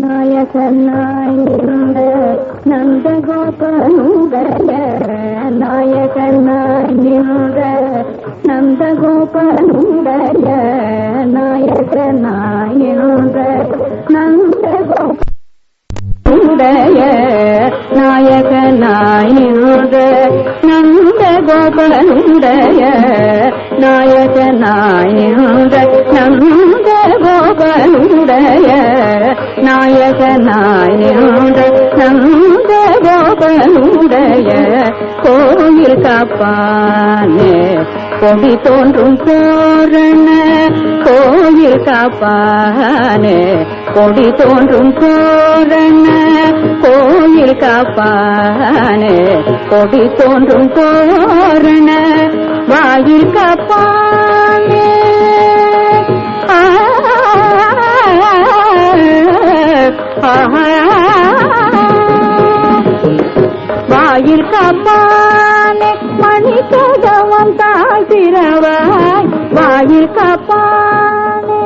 நாயகனாய் நின்ற நந்தகோபனுடைய நாயகனாய் நின்ற நந்தகோபனுடைய நாயகனாய் நின்ற நந்தகோபனுடைய நாயகனாய் நின்ற நந்தகோபனுடைய நாயகனாய் நின்ற நந்தகோபனுடைய நாயகனாய் நின்ற நந்தகோபனுடைய கோயில் காப்பானே கொடி தோன்றும் தோரண கோயில் காப்பானே கொடி தோன்றும் தோரண கோயில் காப்பானே கொடி தோன்றும் தோரண வாயில் காப்பானே வாயில் காப்பானே மணி கதவம் தாழ்த்திரவாய் வாயில் காப்பானே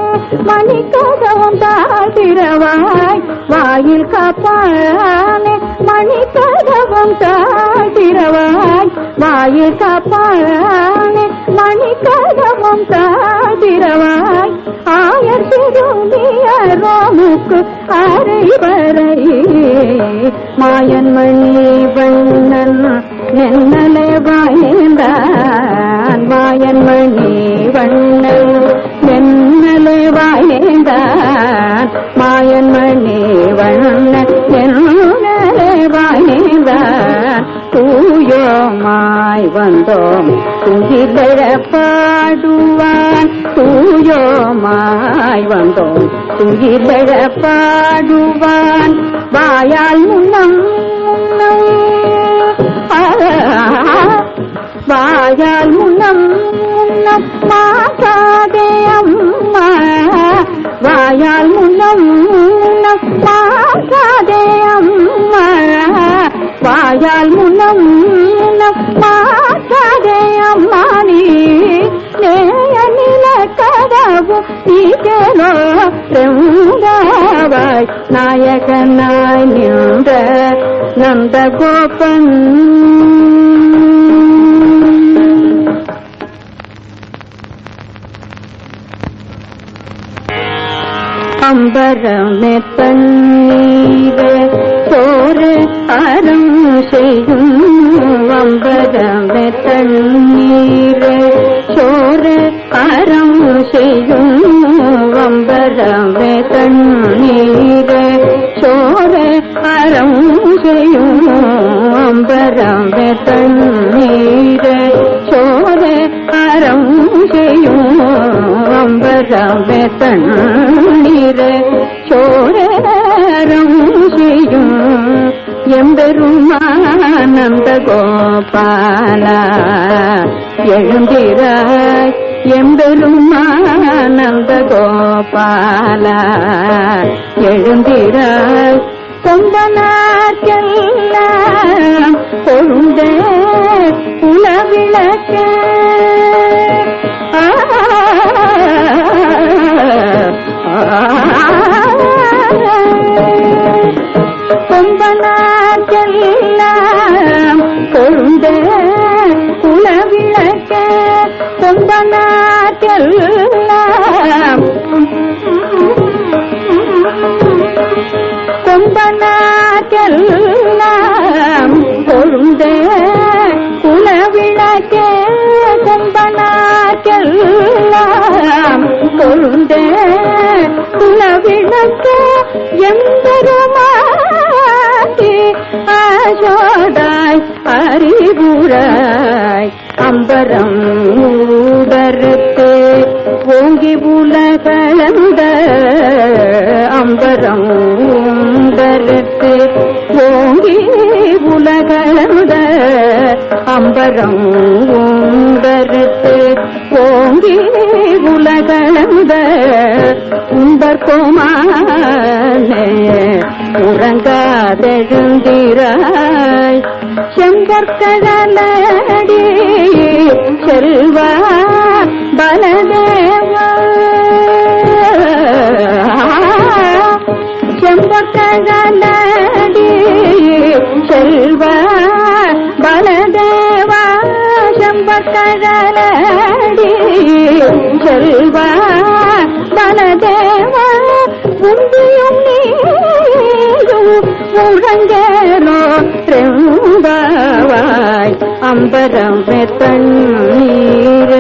மணி கதவம் தாழ்த்திரவாய் வாயில் காப்பானே மணி கதவம் தாழ்த்திரவாய் வாயில் காப்பானே மணி கதவம் தாழ்த்திரவாய் ஆயர் திரும்பியரோமுக்கு அரைவரை மாயன் மணி வண்ணன் நென்னலை வாய்ந்தான் மாயன் மணி வண்ணன் நென்னலை வாய்ந்தான் மாயன் மணி வண்ணன் நென்னலை வாய்ந்தான் தூயோமாய் வந்தோம் துயிலெழ பாடுவான் தூயோமாய் வந்தோம் துயிலெழ பாடுவான் வாயால் முன்னம் வாயால் முன்னம் முன்னம் மாசாதே அம்மா வாயால் முன்னம் முன்னம் மாசாதே அம்மா வாயால் முன்னம் முன்னம் மாசாதே அம்மா நீ நேய நில கதவு நீக்கலோ ரெங்காவாய் நாயகனாய் நின்ற நந்தகோபன் அம்பரமே தண்ணீரே சோறு அறம் செய்யும் அம்பரமே தண்ணீரே சோறு அறம் செய்யும் அம்பரமே தண்ணீரே சோறு அறம் செய்யும் அம்பரமே தண்ணீரே சோறு அறம் செய்யும் அம்பரமே தண்ணீரே சோரம் செய்யும் எம்பெருமானந்த கோபால எழுந்திராய் எம்பெருமானந்த கோபால எழுந்திராய் கொண்டனார்க்கெல்லாம் கொழுந்தே உலவிளக்க கொம்பனார்க்கெல்லாம் கொழுந்தே குலவிளக்க கொம்பனார்க்கெல்லாம் கொம்பனார்க்கெல்லாம் கொழுந்தே குலவிளக்க கொம்பனார்க்கெல்லாம் கொழுந்தே குலவிளக்க எம்பெருமாட்டி ஆசோதாய் அறிவுராய் அம்பரம் ஊடறுத்து ஓங்கி உலகளந்த அம்பரம் ஊடறுத்து ஓங்கி உலகளந்த அம்பரம் ஊடறுத்து ஓங்கி உலகளந்த உம்பர் கோமானே உறங்காதெழுந்திராய் செம்பற்கடலடி செல்வா பலதேவா செம்பற்க செல்வா பலதேவா உந்தியும் நீயும் உறங்கேனோ ரெம்பாவாய் அம்பரம் தண்ணீர்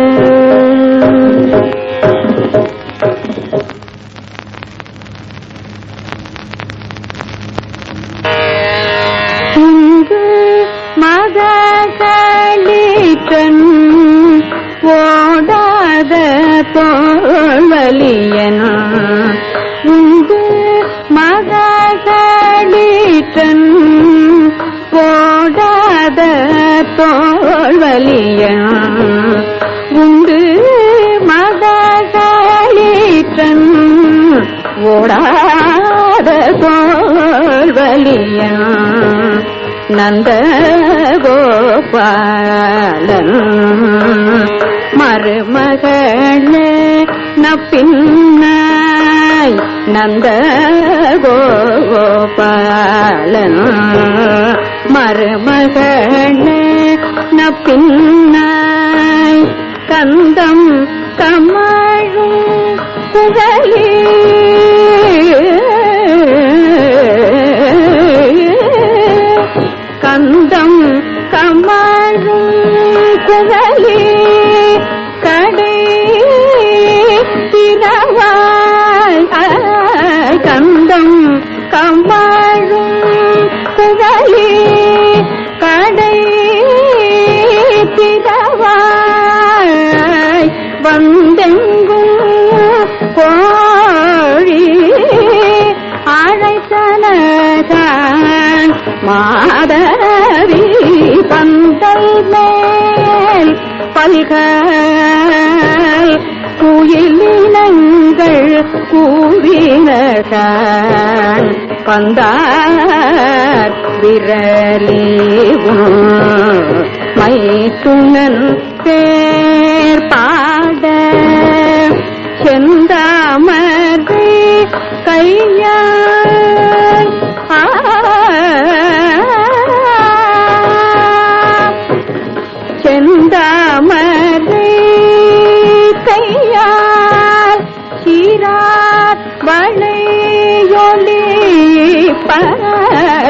மதகளீற்றன் ஓடாத தோல்வலியன் உண்டு மதகளீற்றன் ஓடாத தோல்வலியன் உண்டு மதகளீற்றன் ஓடாத தோல்வலியன் நந்த கோபாலன் மருமகளே நப்பின்னாய் நந்த கோபாலன் மருமகளே நப்பின்னாய் கந்தம் கமழும் குழலி கந்தம் கமழும் குழலி கடை திரவாய் கந்தம் கமழும் குழலி கடை திரவாய் வந்தெங்கும் கோழி அழைத்தனகான் மாதவி பந்தல் மேல் பல்கள் குயிலினங்கள் கூவினகான் பந்தார் விரலிவும் மைத்துனன் பேர் பாட செந்தாமரை கையால் செந்தாமரை கையால் சீரார் வளையொலிப்ப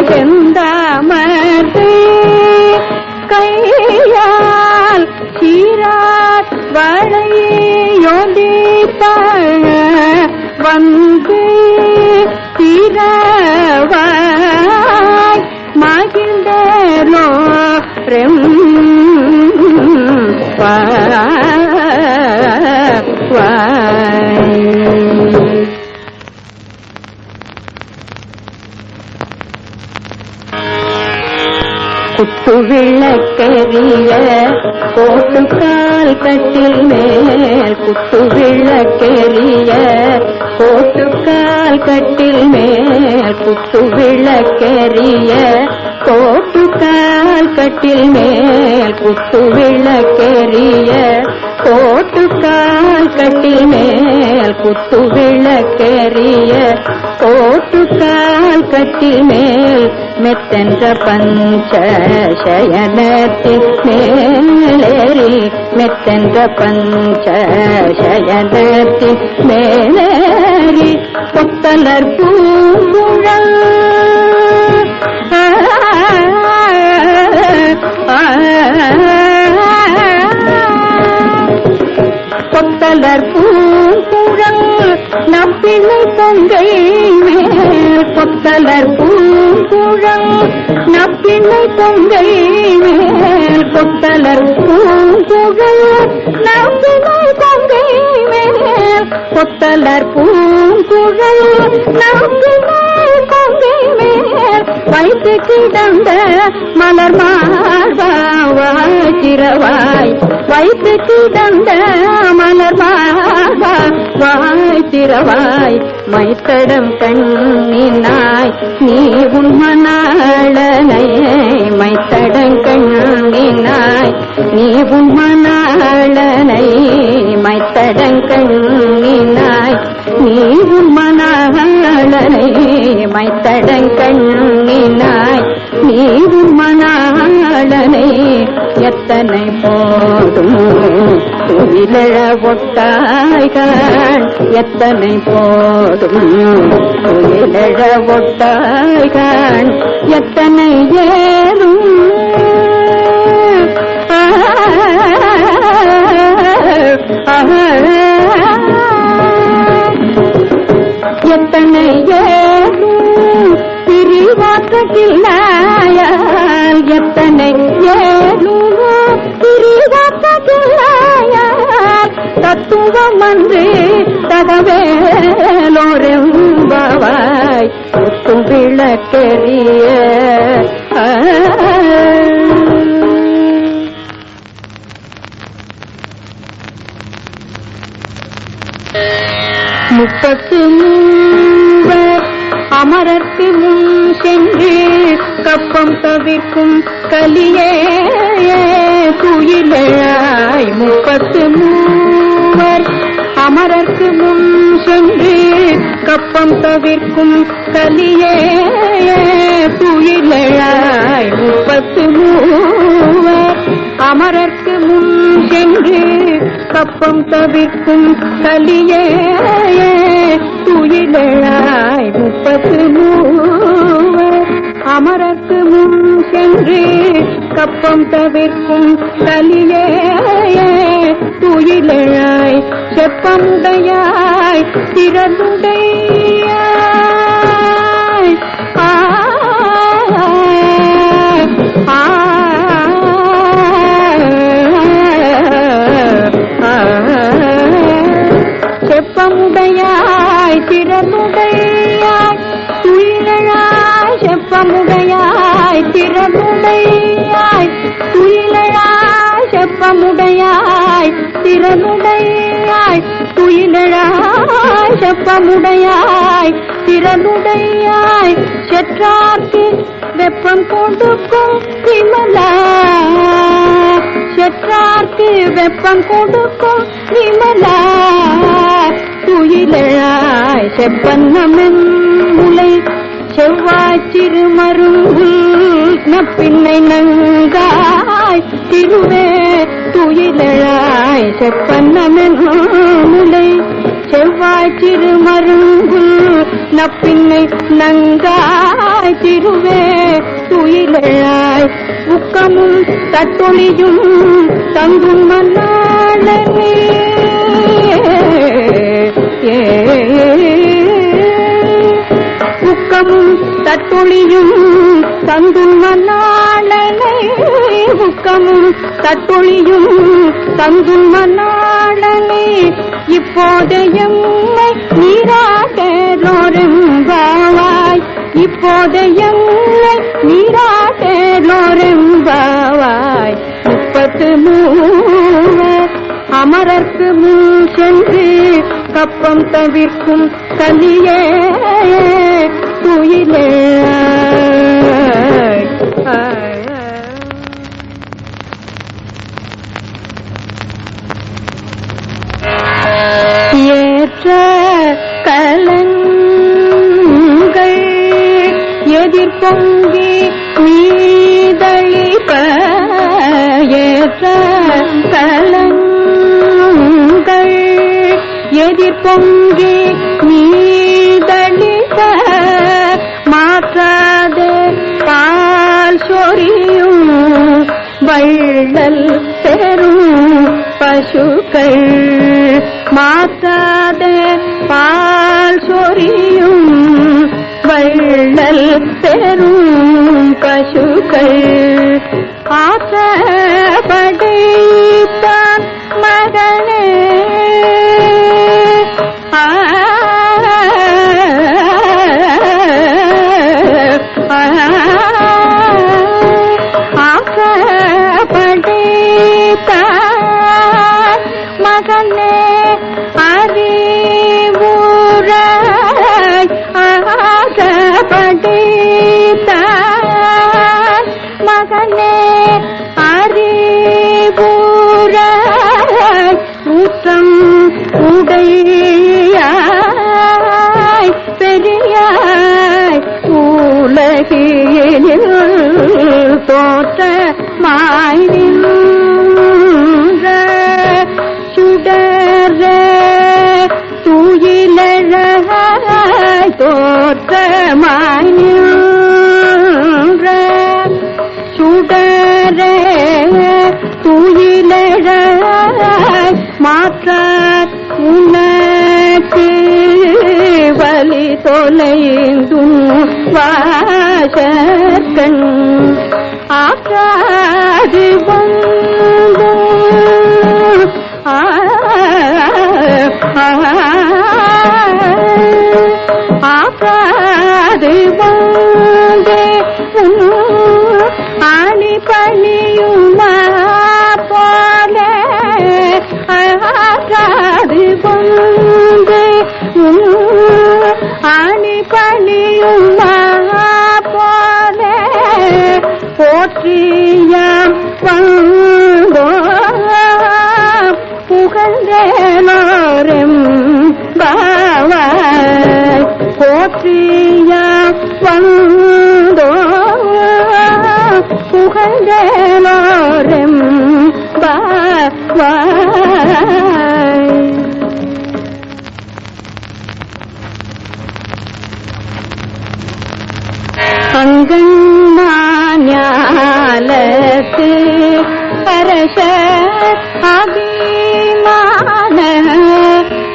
செந்தாமரை கையால் சீரார் வளையொலிப்ப வந்து திரவாய் மகிழ்ந்தேனோ குத்து விளக்கெரிய கோட்டுக்கால் கட்டில் மேல் குத்து விளக்கெரிய கோட்டுக்கால் கட்டில் மேல் குத்து விளக்கெரிய கோட்டுக்கால் கட்டில் மேல் குத்து விளக்கெரிய கோட்டுக்கால் கட்டில் மேல் குத்து விளக்கெரிய கோட்டுக்கால் கட்டில் மேல் மெத்தென்ற பஞ்ச சயனத்தின் மேலேறி மெத்தென்ற பஞ்ச சயனத்தின் மேலேறி கொத்தலர் பூங்குழல் கொத்தலர் பூங்குழல் நப்பிள்ளை தொங்கை மேல் கொத்தலர் பூங்குழல் நப்பிள்ளை தொங்கை மேல் கொத்தலர் பூங்குழல் நப்பிள்ளை தொங்கை மேல் கொத்தலர் பூங்குழல் நப்பிள்ளை தொங்கை மேல் வைத்து கிடந்த மலர் மார்பாவாய் வைத்து கிடந்த மலர் மார்பாவாய் திரவாய் மைத்தடம் கண்ணினாய் நீ உன் மணாளனை மைத்தடம் கண்ணினாய் நீ உன் மணாளனை மைத்தடம் கண்ணினாய் நீ உன் மணாளனை மைத்தடம் கண்ணினாய் நீ உன் மணாளனை எத்தனை போதும் துயிலழ ஒட்டாய்கான் எத்தனை போதும் துயிலழ ஒட்டாய்கான் எத்தனை ஏறும் எத்தனை ஏறும் பிரிவாற்றகில்லாயால் எத்தனை ஏறும் பிரிவாற்றகில்லாயால் தத்துவம் அன்று தகவேலோரெம்பவாய் ஒத்தும் விளக்கெரிய முப்பத்து மூவர் அமரர்க்கு முன் சென்று கப்பம் தவிர்க்கும் கலியே துயிலாய் முப்பத்து மூவர் அமரர்க்கு முன் சென்று கப்பம் தவிர்க்கும் கலியே துயிலாய் முப்பத்து மூவர் அமரர்க்கு முன் சென்று கப்பம் தவிர்க்கும் கலியே துயிலாய் முப்பத்து மூவர் அமரர்க்கு முன் சென்று கப்பம் தவிர்க்கும் கலியே துயிலாய் செப்பமுடையாய் திறனுடையாய் செப்பமுடையாய் திறனுடையாய் துயிலழாய் செப்பமுடையாய் திறனுடையாய் துயிலழாய் செப்பமுடையாய் திறனுடையாய் துயிலழாய் செப்பமுடையாய் திறனுடையாய் செற்றார்க்கு வெப்பம் கொடுக்கும் விமலா செற்றார்க்கு வெப்பம் கொடுக்கும் விமலா துயிலழாய் செப்பன்னமென் முலை செவ்வாய் திருமருங்குல் நப்பின்னை நங்காய் திருவே துயிலழாய் செப்பன்னமென் முலை செவ்வாய் திருமருங்குல் நப்பின்னை நங்காய் திருவே துயிலழாய் உக்கமும் தட்டொழியும் தங்கும் மன்னாளனே உக்கமும் தட்டொழியும் தங்கும் மன்னாளனை உக்கமும் தட்டொழியும் தங்கும் மன்னாளனை இப்போதையம்மை நீராட்டலோரெம்பாவாய் இப்போதையம்மை நீராட்டலோரெம்பாவாய் முப்பத்து மூவர் அமரர்க்கு முன் சென்று கப்பம் தவிர்க்கும் கலியே துயிலே ஏற்ற கலங்கள் எதிர்பொங்கி நீதழிப்ப ஏற்ற கலங்கள் எதிர்பொங்கி நீதழிப்ப மாற்றாதே பால் சொரியும் வள்ளல் பெரும் பசுக்கள் மாற்றாதே பால் சொரியும் வள்ளல் பெரும் பசுக்கள் ஆசைப்படைத்தான் மகனே ஆசைப்படைத்தான் மகனே அறிவுராய் ஆசைப்படைத்தான் மகனே தோற்றமாய் நின்ற சுடரே துயிலழ மாற்றார் உனக்கு வலி தொலைந்தும் வாசற்கண் ஆற்றாது வந்தும் ஆற்றாது வந்தே ஆணி பணியுமா போல ஆற்றாது வந்தே ஆணி பணியுமா போல போற்றியாம் வந்தோ புகழ்ந்தேனோரும் பாவாய் போற்றியாம் வந்தோ புகழ்ந்தேனோரும் பாவாய். அங்கன்மாஞாலத்து அரச அபிமான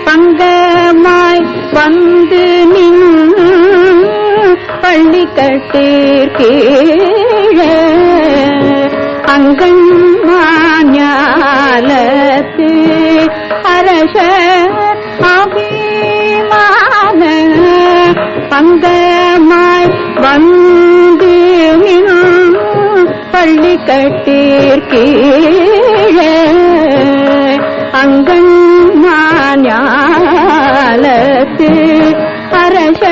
பங்கமாய் வந்து நின் பள்ளிக்கட்டிற்கீழே அங்கன்மாஞாலத்து அரச அபிமான பங்கமாய் வந்து நின் பள்ளிக்கட்டிற்கீழே அங்கன்மாஞாலத்து அரச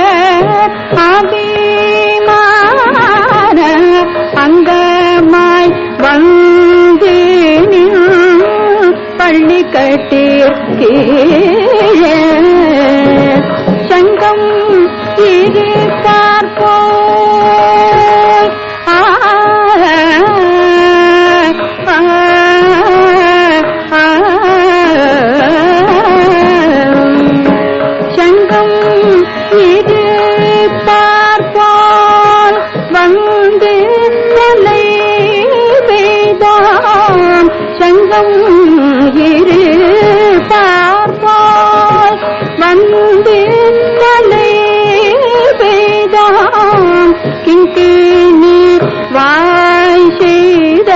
அபிமான அங்கமாய் வந்து நின் பள்ளிக்கட்டிற்கீழே சங்கம் இருப்பார்போ சங்கம் இருப்பார்போல் வந்து தலை வேதாம் சங்கம் இருப்பார்போல் வந்து தலை வேதாம் கிங்கினி வாய் செய்த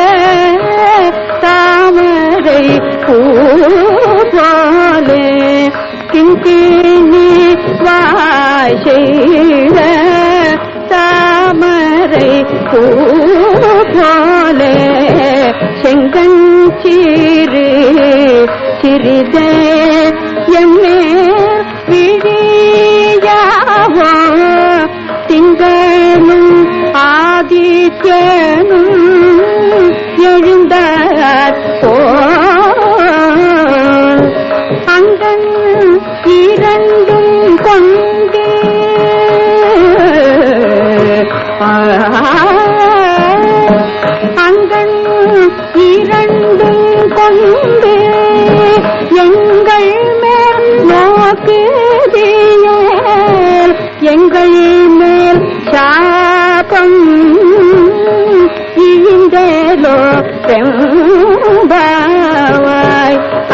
தாமரை பூபோலே கிங்கினி வாய் செய்த தாமரை பூபோலே செங்கன் சீரு சிறிதே எம்மே விழியாவோ திங்களும் ஆதித்யனும் எழுந்தார் போல் அங்கன் இரண்டும் கொண்டே அங்கன் இரண்டும் கொண்டு எங்கள் மேல் நோக்குதியேல் எங்கள் மேல் சாபம் இந்தேலோ செம்பாவாய்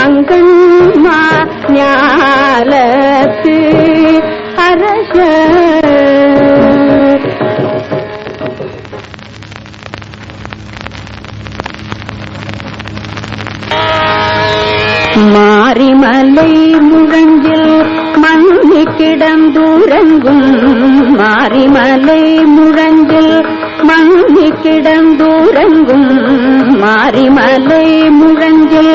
அங்கன்மா ஞாலத்து அரச மாரிமலை முழஞ்சில் மண்ணி கிடந்தூரங்கும் மாரிமலை முழஞ்சில் மண்ணி கிடந்தூரங்கும் மாரிமலை முழஞ்சில்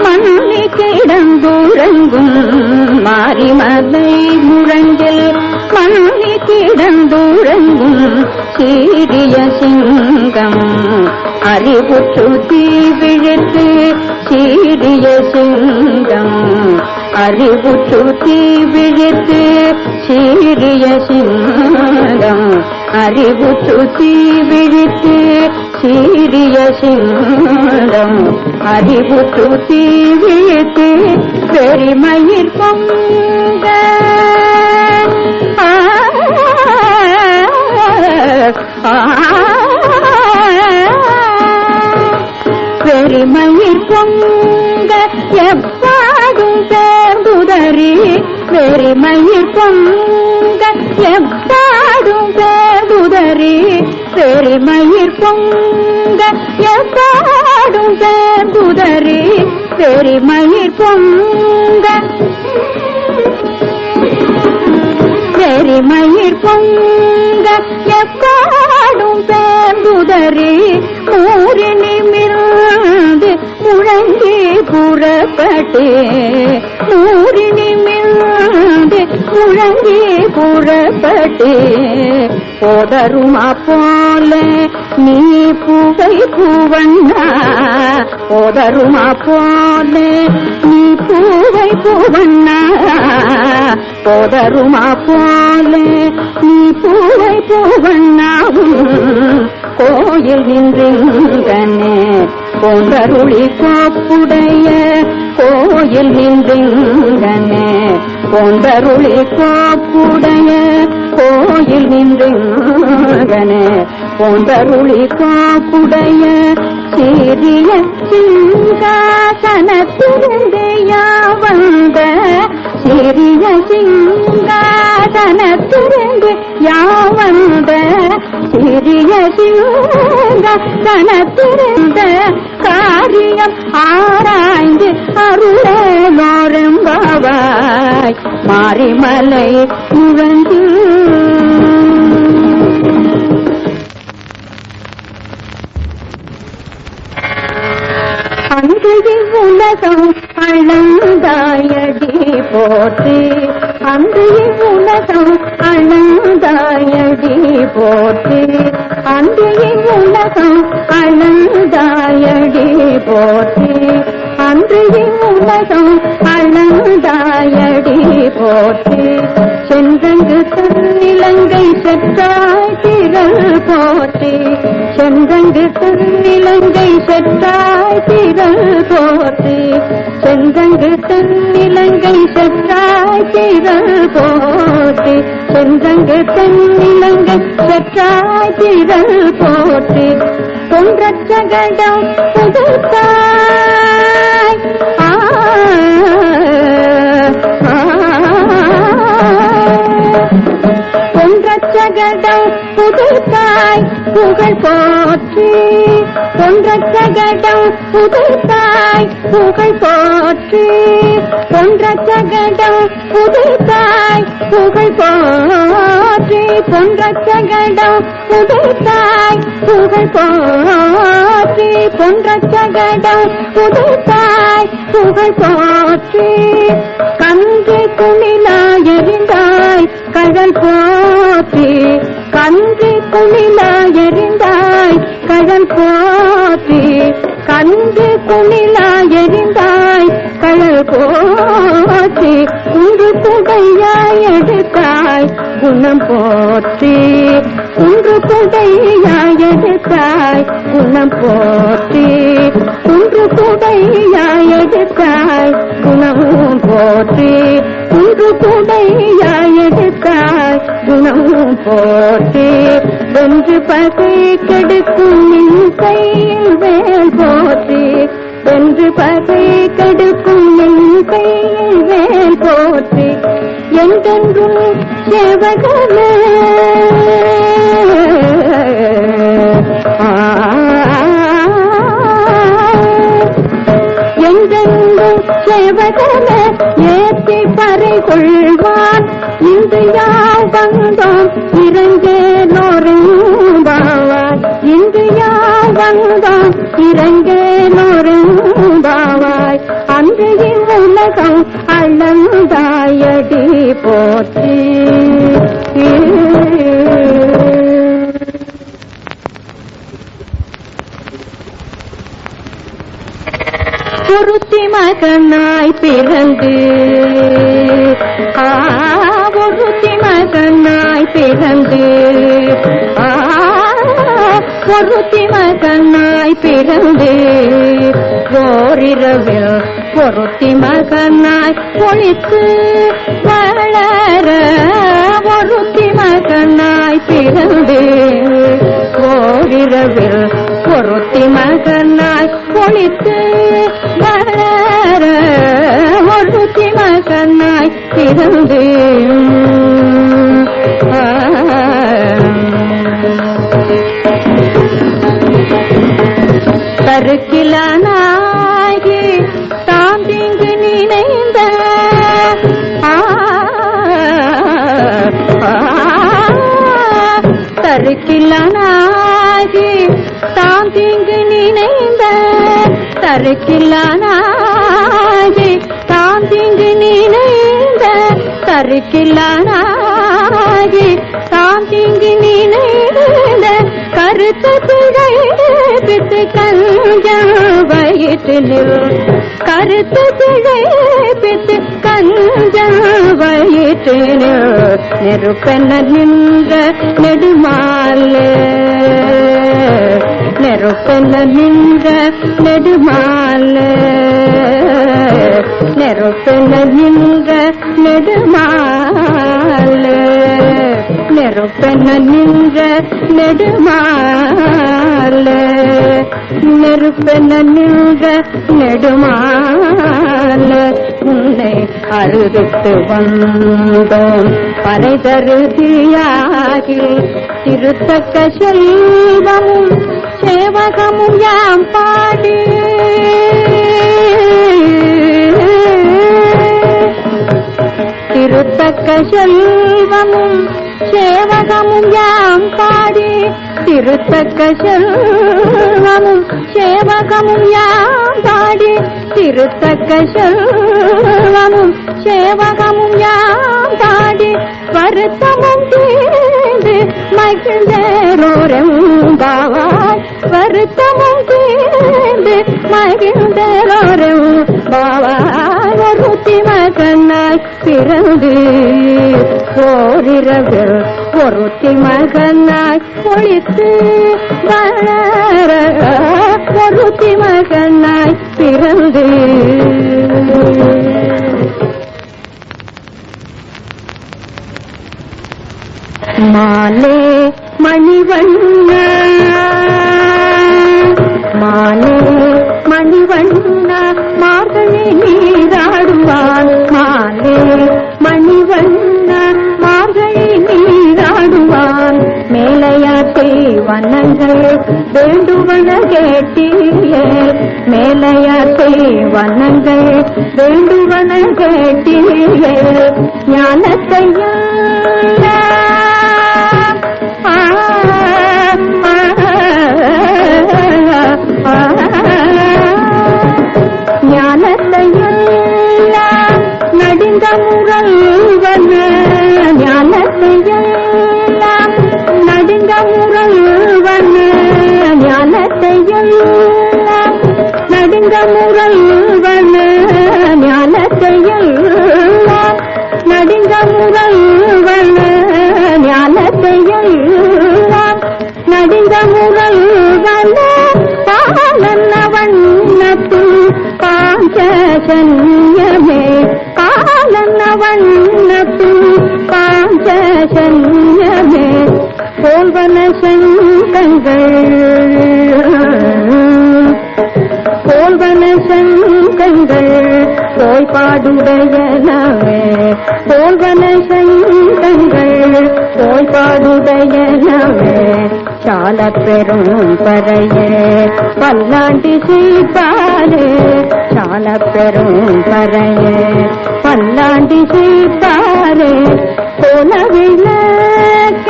மண்ணி கிடந்தூரங்கும் மாரிமலை முழஞ்சில் மண்ணி கிடந்தூரங்கும் சீரிய சிங்கம் அறிவுற்று தீ விழித்து சீரிய சிங்கம் அறிவுற்று தீ விழித்து சீரிய சிங்கம் அறிவுற்று தீ விழித்து சீரிய சிங்கம் அறிவுற்று தீ விழித்து பெருமயிர் பொங்க பெருமயிர் பொங்க எப்பாடும் பேதுதறி பெருமயிர் பொங்க எப்பாடும் பேதுதறி பெருமயிர் பொங்க பெருமயிர் பொங்க எப்பாடும் பேதுதறி மூறி நிமிர்ந்து முழங்கி புறப்பட்டு மூறி நிமிர்ந்து முழங்கி புறப்பட்டு போதருமா போல நீ புகை பூவண்ணா போதருமா போல நீ பூவை பூவண்ணா போதருமா போல நீ பூவை பூவண்ணாவும் கோயில் நின்றே போன்றருளி கோப்புடைய கோயில் நின்றே போன்றருளி கோப்புடைய கோயில் நின்றே போன்றருளி கோப்புடைய சீரிய சிங்காசனத்திலிருந்து யாவந்த சீரிய சிங்காசனத்திலிருந்து யாவந்த சீரிய சிங்காசனத்திலிருந்த காரியம் ஆராய்ந்து அருளே நோரம்பாவாய் மாரிமலை முழந்து அன்றைய உலகம் அளந்தாயடி போற்றி அன்றைய உலகம் அளந்தாயடி போற்றி அன்றைய உலகம் அளந்தாயடி போற்றி அன்றைய உலகம் அளந்தாயடி போற்றி சென்றங்கு தன்னிலங்கை செற்றாய் திரள் போற்றி சென்றங்கு தன்னிலங்கை செற்றாய் திரள் போற்றி சென்றங்கு தன்னிலங்கை செற்றாய் திரள் போற்றி சென்றங்கு தன்னிலங்கை செற்றாய் திரள் போற்றி பொன்றச்சகடம் புதுத்தாய் பொன்றச்சகடம் புதுத்தாய் புகழ் போற்றி பொன்றச்சகடம் புதுத்தாய் புகழ் போற்றி பொன்றச்சகடம் புதுத்தாய் புகழ் போற்றி பொன்றச்சகடம் புதுத்தாய் புகழ் போற்றி பொன்றச்சகடம் புதுத்தாய் புகழ் போற்றி கன்று குளிலாயறிந்தாய் கழல் போற்றி கன்று குளிலாயறிந்தாய் கழல் போற்றி கன்று குளிலாயறிந்தாய் கழல் போற்றி குன்று குடையாய் எடுத்தாய் குணம் போற்றி குன்று குடையாய் எடுத்தாய் குணம் போற்றி குன்று குடையாய் எடுத்தாய் குணம் போற்றி குன்று குடையாய் எடுத்தாய் குணம் போற்றி வென்று பகை கெடுக்கும் நின் கையில் வேல் போற்றி வென்று பகை கெடுக்கும் நின் கையில் வேல் போற்றி என்றென்றும் சேவகமே என்றென்றும் சேவகமே ஏற்றி பறை கொள்வான் இன்று யாழ் வந்தோம் இறங்கே நோரும்பாவாய் இன்று யாழ் வந்தோம் இறங்கே நோரும்பாவாய் அன்றைய உலகம் அளந்தாயடி போற்றி ஒருத்தி மகனாய் பிறந்து ஒருத்தி மகனாய் பிறந்து ஒருத்தி மகனாய் பிறந்து ஓரிரவில் ஒருத்தி மகனாய் ஒளித்து வளர ஒருத்தி மகனாய் பிறந்து ஓரிரவில் ஒருத்தி மகனாய் ஒளித்து வளர ஒருத்தி மகனாய் பிறந்து பிறந்து கருக்கிலானாகி தாம் தீங்கு நினைந்த கருக்கிலானாகி தாம் தீங்கு நினைந்த கருக்கிலானாகி தாம் தீங்கு நினைந்த கருக்கிலானாகி தாம் தீங்கு நினைந்த கருத்து பிழைப்பித்து கஞ்சம் வயிற்றில் கருத்து பிழைப்பித்து கஞ்சம் வயிற்றில் நெருப்பென நின்ற நெடுமாலே நெருப்பென நின்ற நெடுமாலே நெருப்பென நின்ற நெடுமாலே நெருப்பென நின்ற நெடுமாலே நெருப்பென நின்ற நெடுமாலே உன்னை அறுதித்து வந்தோம் பறை தருதியாகி திருத்தக்க செல்வமும் சேவகமும் யாம் பாடி திருத்தக்க செல்வமும் சேவகமும் யாம் பாடி திருத்தக்க செல்வமும் சேவகமும் யாம் பாடி திருத்தக்க செல்வமும் சேவகமும் யாம் பாடி வருத்தமும் தீர்ந்து மகிழ்ந்தோரெம்பாவாய் வருத்தமும் தீர்ந்து மகிழ்ந்தோரெம்பாவாய் ஒருத்தி மகனாய் பிறந்து ஓரிரவில் ஒருத்தி மகனாய் ஒளித்து வளர ஒருத்தி மகனாய் பிறந்து மாலே மணிவண்ண மாலே மணிவண்ண மார்கழி நீராடுவான் மாலே மணிவண்ண மார்கழி நீராடுவான் மேலையாட்டை வண்ணங்கள் வேண்டுவன கேட்டியே மேலையாட்டை வண்ணங்கள் வேண்டுவன கேட்டியே ஞானத்தையா ஞானத்தையெல்லாம் நடிந்த முரல்வன ஞானத்தையெல்லாம் நடிந்த முரல்வன ஞானத்தையெல்லாம் நடிந்த முரல்வன ஞானத்தையெல்லாம் நடிந்த முரல்வன ஞானத்தையெல்லாம் நடிந்த முரல்வன பாலன்ன வண்ணத்தில் பாஞ்சஜன்யமே பாலன்ன வண்ணத்தில் பாஞ்சஜன்யமே போல்வன சங்கங்கள் போல்வன சங்கங்கள் போய்பாடுடையனவே போல்வன சங்கங்கள் போய்பாடுடையனவே சால பெரும் பறையே பல்லாண்டி சீத்தாலே சால பெரும் பறையே பல்லாண்டி சீத்தாலே போல விளக்க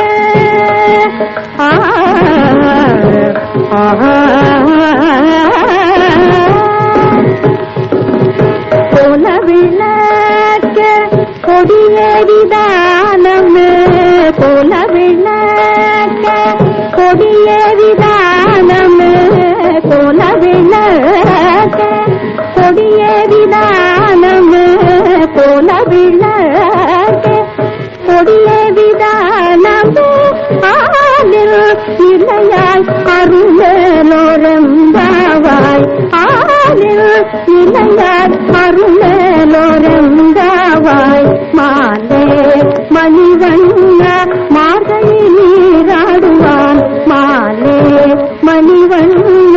போல விளக்க கொடியேறிதானமே போல விளக்க கொடியேறிதானமே போல விளக்க கொடியேறிதானமே போல விளக்க கொடியேறிதானமே ஆனில் இளையாய் அருளோரெம்பாவாய் ஆனில் இளையாய் அருளோரெம்பாவாய் மாலே மணிவண்ண மார்கழி நீராடுவான் மாலே மணிவண்ண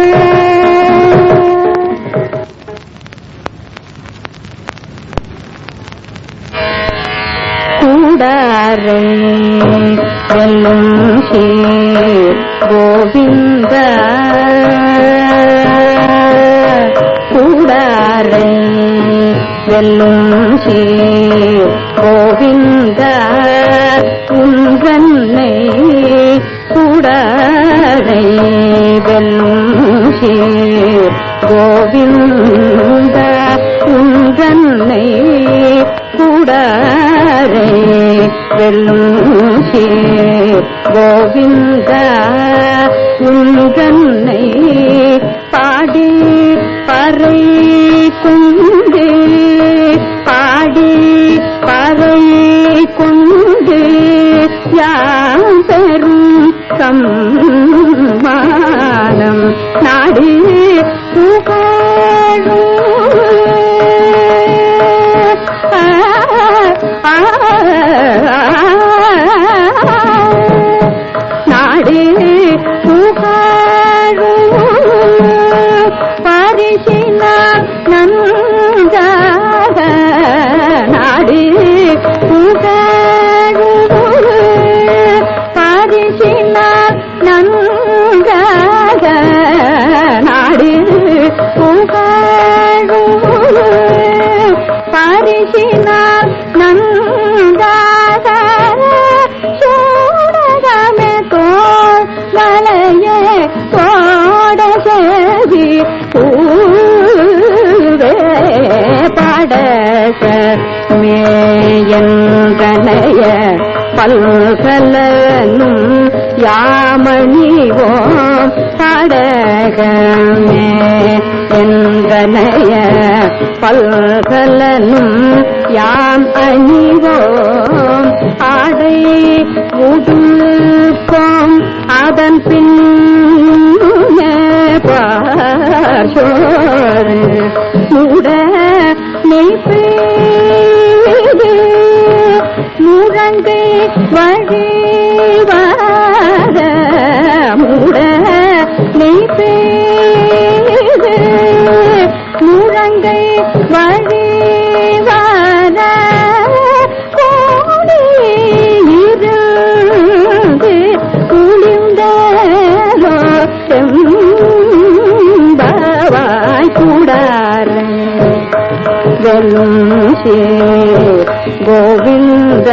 கூடாரை வெல்லும் ஸ்ரீ கோவிந்த கூடாரை வெல்லும் ஸ்ரீ கோவிந்த உன்றன்னை கூடாரை வெல்லும் ஸ்ரீ கோவிந்த உன்றன்னை கூடாரை வெல்லும் ஸ்ரீ கோவிந்த உன்றன்னை பாடி பறை கொண்டு பாடி பறை கொண்டு யாம் பெரும் சம்மானம் நாடு புகழும் நாடு புகழும் பரிசினால் நன்றாக நாடு புகழும் பரிசினால் நன்றாக நாடு புகழும் பரிசினால் நன்றாக சூடகமே தோல் மலையே தோட செவி பூவே படச மேயங்கனைய பல்கலனும் யாமணிவோம் படகமே எங்கனைய பல்கலனும் யாம் அணிவோம் ஆடை உடுப்போம் அதன் பின் பாசோறு மூட நெய்பெய்து முழங்கை வழிவார மூட நெய்பெய்து முழங்கை வழிவார கோடி இருந்து குளிர்ந்தோ செம்பவாய் கூடாரை வெல்லும் ஸ்ரீ கோவிந்த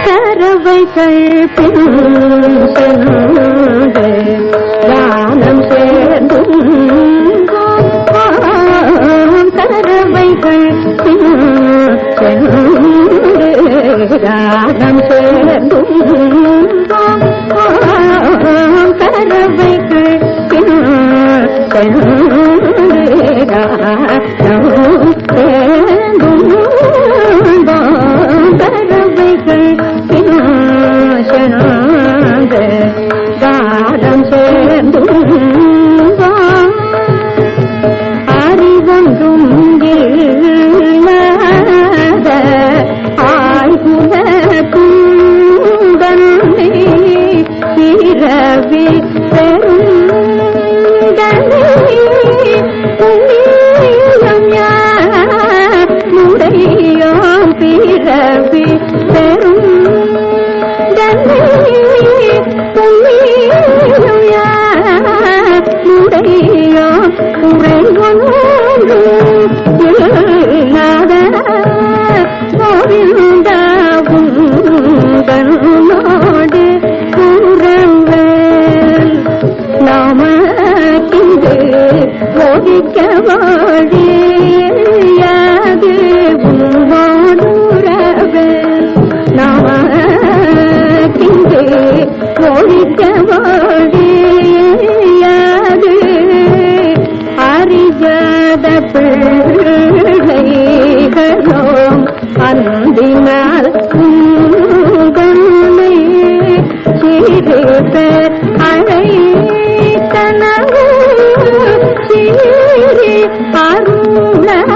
கரவைகள் பின் சென்று ஞானம் சேர்ந்தும் கரவைகள் பின் சென்று ஞானம் சேர்ந்தும் கரவைகள் பின் சென்று ஞானம் சேர்ந்தும் கரவைகள் பின் சென்று காலம் சேர்ந்தும் அறிவொன்றும் இல்லாத ஆய்குல குந்தன்னை பிறவி பெருந்தனை புண்ணியம் யாமுடையோம் பிறவி பெருந்தனை புண்ணியம் யாமுடையோம் உரையொன்றும் இல்லாத கோவிந்தாவும் தன்னோடு கூறவேல் நாமக்கிந்து போதிக்க வாழியாது உன்னோடுறவேல் நாமக்கிந்து போதிக்க வாழியாது அறியாத பிள்ளைகளோம் அன்பினால் உங்களை சிரித்த அழைத்தனவு சிரி அருளாத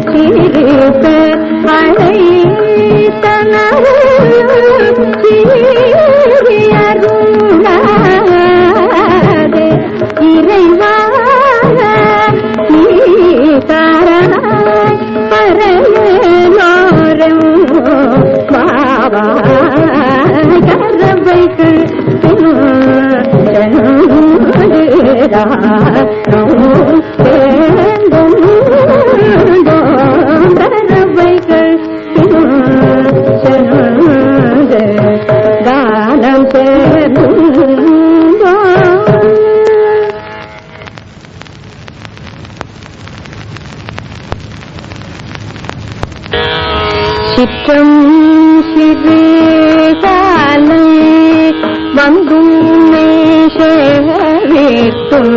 சிரித்த அழைத்தனவு சிரி பறவைகள் கானம் சிற்றம் சிறு காலை வந்தும் சேவிக்கும்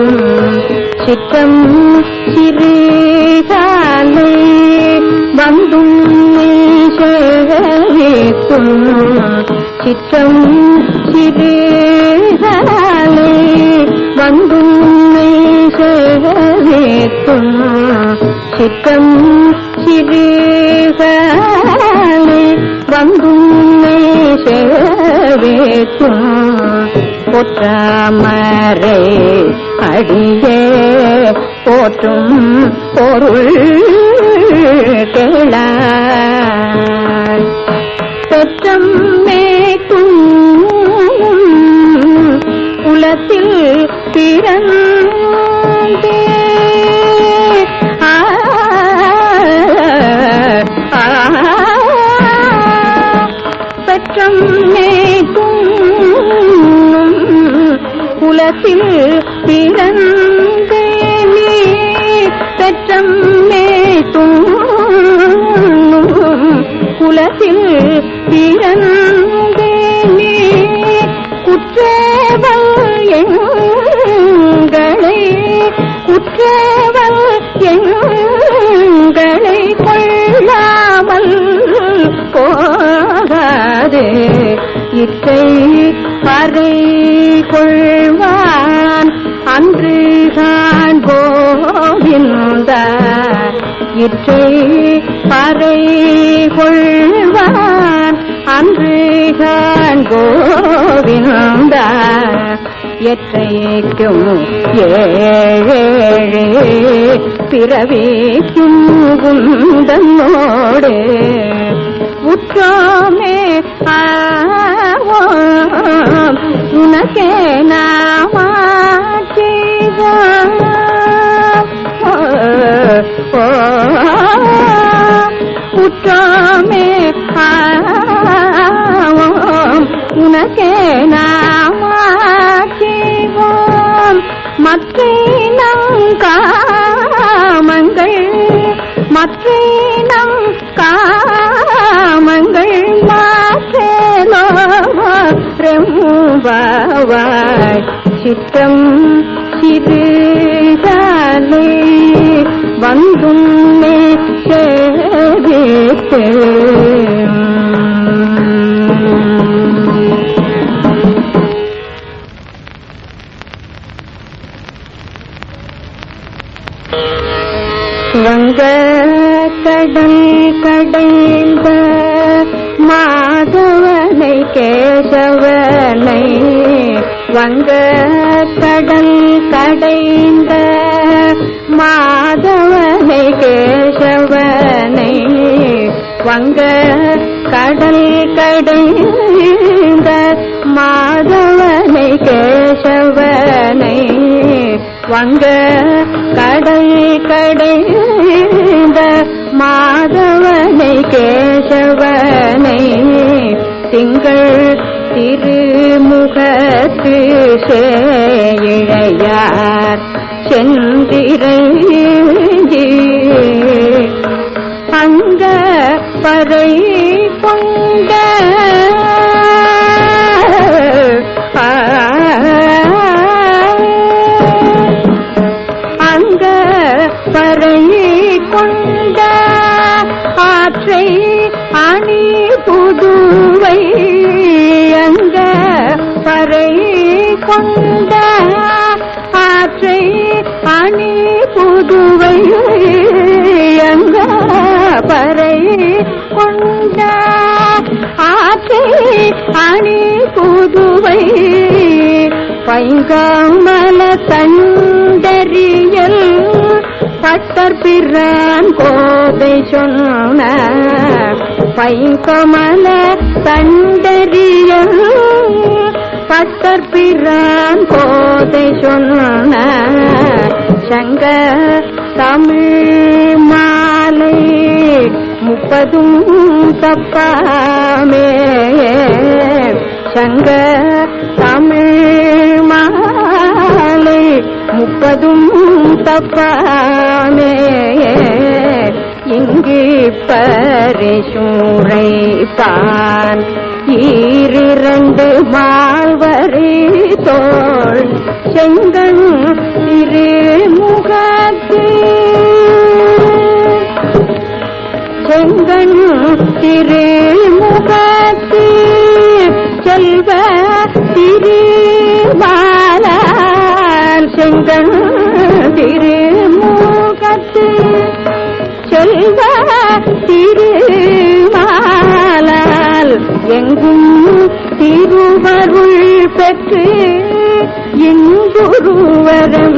சிற்றம் சிறு காலை வந்தும் சேவிக்கும் சிற்றம் சிறு காலை வந்தும் சேவிக்கும் சிற்றம் சிறு வந்தும் சேவிக்கும் பொற்றாமரை அடியே போற்றும் பொருள் கேளாய் பெற்றம் மேக்கும் குலத்தில் பிறந்தே பெற்றம் மேக்கும் குலத்தில் பிறந்தே நீ பெற்றம் மேக்கும் குலத்தில் பிறந்தே நீ குற்றவள் எங்களை குற்றவள் எங்களை கொள்ளாமல் போகாதே இத்தை பறை கொள்வான் அன்று தான் கோவிந்த இற்றை பறை கொள்வான் அன்று தான் கோவிந்த எற்றைக்கும் ஏழே பிறவிக்கும் குந்தனோடு உற்றோமே உனக்கே நாமாட்சிதான் உற்றோமே உனக்கே நாமாட்சிதான் மற்றினம் காமங்கள் மற்றினம் காமங்கள் மாற்றேலோ ரெம்பாவாய் சித்தம் சிறுகாலை வந்தும் சேவித்து வங்க கடல் கடைந்த மாதவனை கேசவனை வங்க கடல் கடைந்த மாதவனை கேசவனை வங்க கடல் கடைந்த மாதவனை கேசவனை வங்க கடல் கடைந்த மாதவனை கேசவனை திங்கள் திருமுகத்து சேயிழையார் செந்திரஞ்சி அங்க பறை கொண்ட அங்க பறை கொண்ட ஆற்றை அணி புதுவை அங்க பறை கொண்ட ஆற்றை அணி புதுவை அங்க பறை கொண்ட ஆற்றை அணி புதுவை பைங்காமல தண்டரியல் பட்டர் பிரான் கோதை சொன்ன பைங்கமல தண்டரியல் தற்பிரான் போதை சொன்ன சங்க தமிழ் மாலை 30 தப்பாமே சங்க தமிழ் மாலை 30 தப்பாமே இங்கு பரிசூரைப்பான் 2 மால்வரி தோள் செங்கண் திருமுகத்து செங்கண் திருமுகத்து செல்வ திருமாலால் செங்கண் திருமுகத்து செல்வ திருமாலால் எங்கும் திருவருள் பெற்று இங்குருவரம்